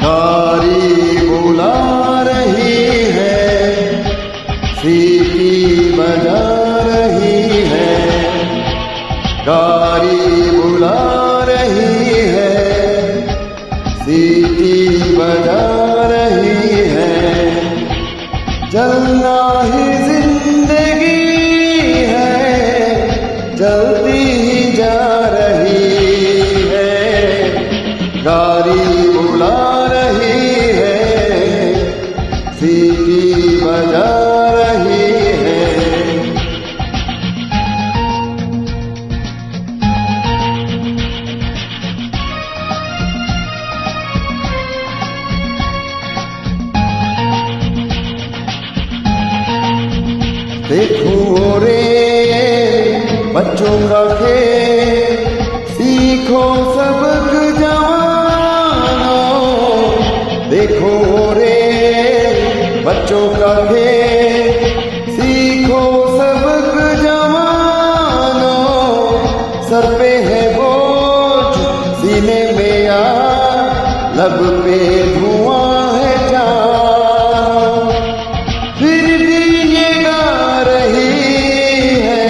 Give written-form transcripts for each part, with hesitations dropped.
गाड़ी बुला रही है, सीटी बजा रही है, गाड़ी बुला रही है, सीटी बजा रही है। चलना ही जिंदगी है, चलती ही जा रही है, गाड़ी बुला रही है, सीटी बजा रही है। देखो रे बच्चों का खेल, सीखो सबक जवानों। देखो रे बच्चों का खेल, सीखो सबक जवानों। सर पे है बोझ, सीने में आग, लब पे धुआं है जान, फिर भी ये गा रही है,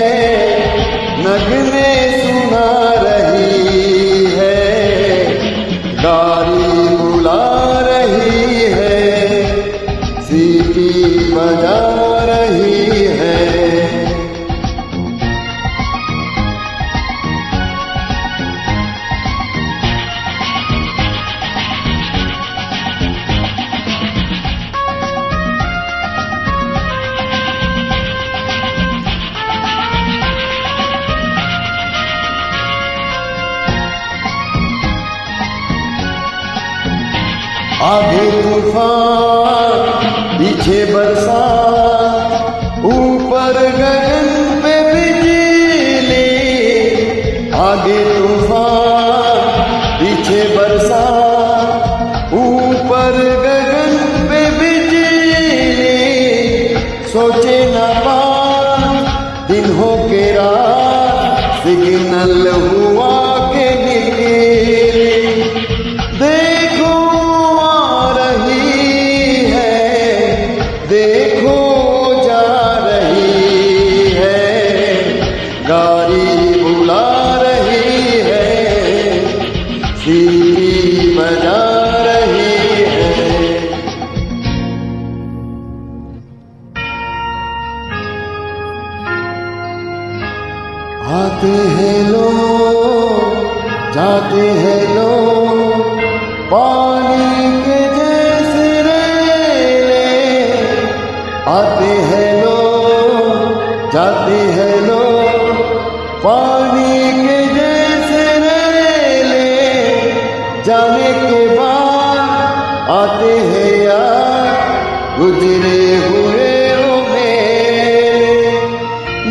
नगमे सुना रही है, गाड़ी बुला रही है, सीटी बजा रही है। आगे तूफान, पीछे बरसात, ऊपर गगन पे बिजली। आगे तूफान, पीछे बरसात, ऊपर गगन पे बिजली। सोचे न बात, दिन हो के रात, सिग्नल हुआ के निकली। देखो देखो जा रही है, गाड़ी बुला रही है, सीटी बजा रही है। आते हैं लोग, जाते हैं लोग, पानी के जैसे रेले। आते हैं लोग, जाते हैं लोग, पानी के जैसे रेले। जाने के बाद आते हैं यार, गुजरे हुए ओ मेरे।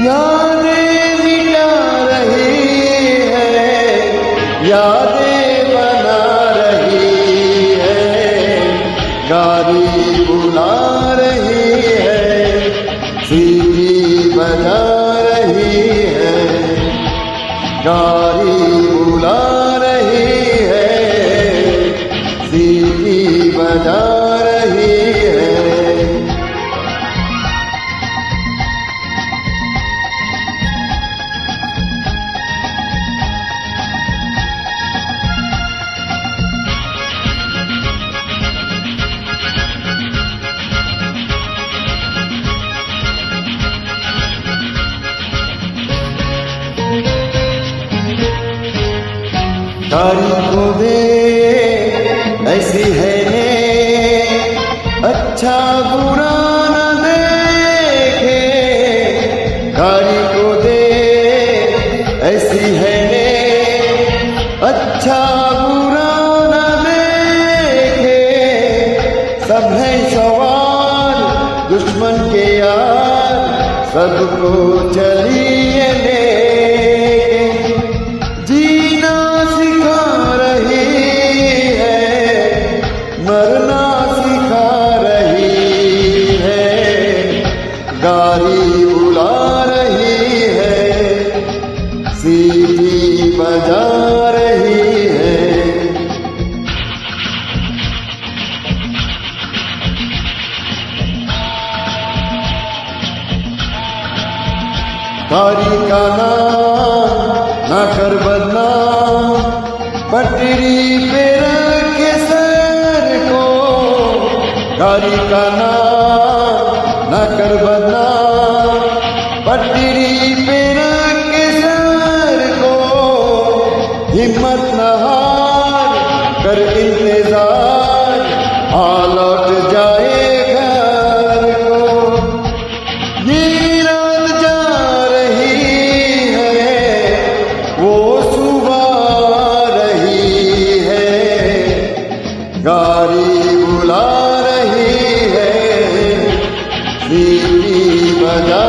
यादें मिटा रही है, यादें बना रही है, गाड़ी बुला रही है, सीटी बजा रही है, गाड़ी बुला रही है, सीटी बजा रही है। गाड़ी को दे ऐसी है ने, अच्छा बुरा न देखे। गाड़ी को दे ऐसी है ने, अच्छा बुरा न देखे। सब है सवाल दुश्मन के यार, सबको चलिए ले। जीना सिखा रही है, मरना सिखा रही है, गाड़ी बुला रही है, सीटी बजा रही है। गाड़ी का नाम ना कर बदनाम, पटरी पे रखे सर को, गाड़ी का नाम ना कर बदनाम, पटरी पे रखे सर को, हिम्मत न हार कर इंतजार, आ लौट जाए घर को। ये रात जा रही है, वो सुबह रही है, गाड़ी बुला रही है, सीटी बजा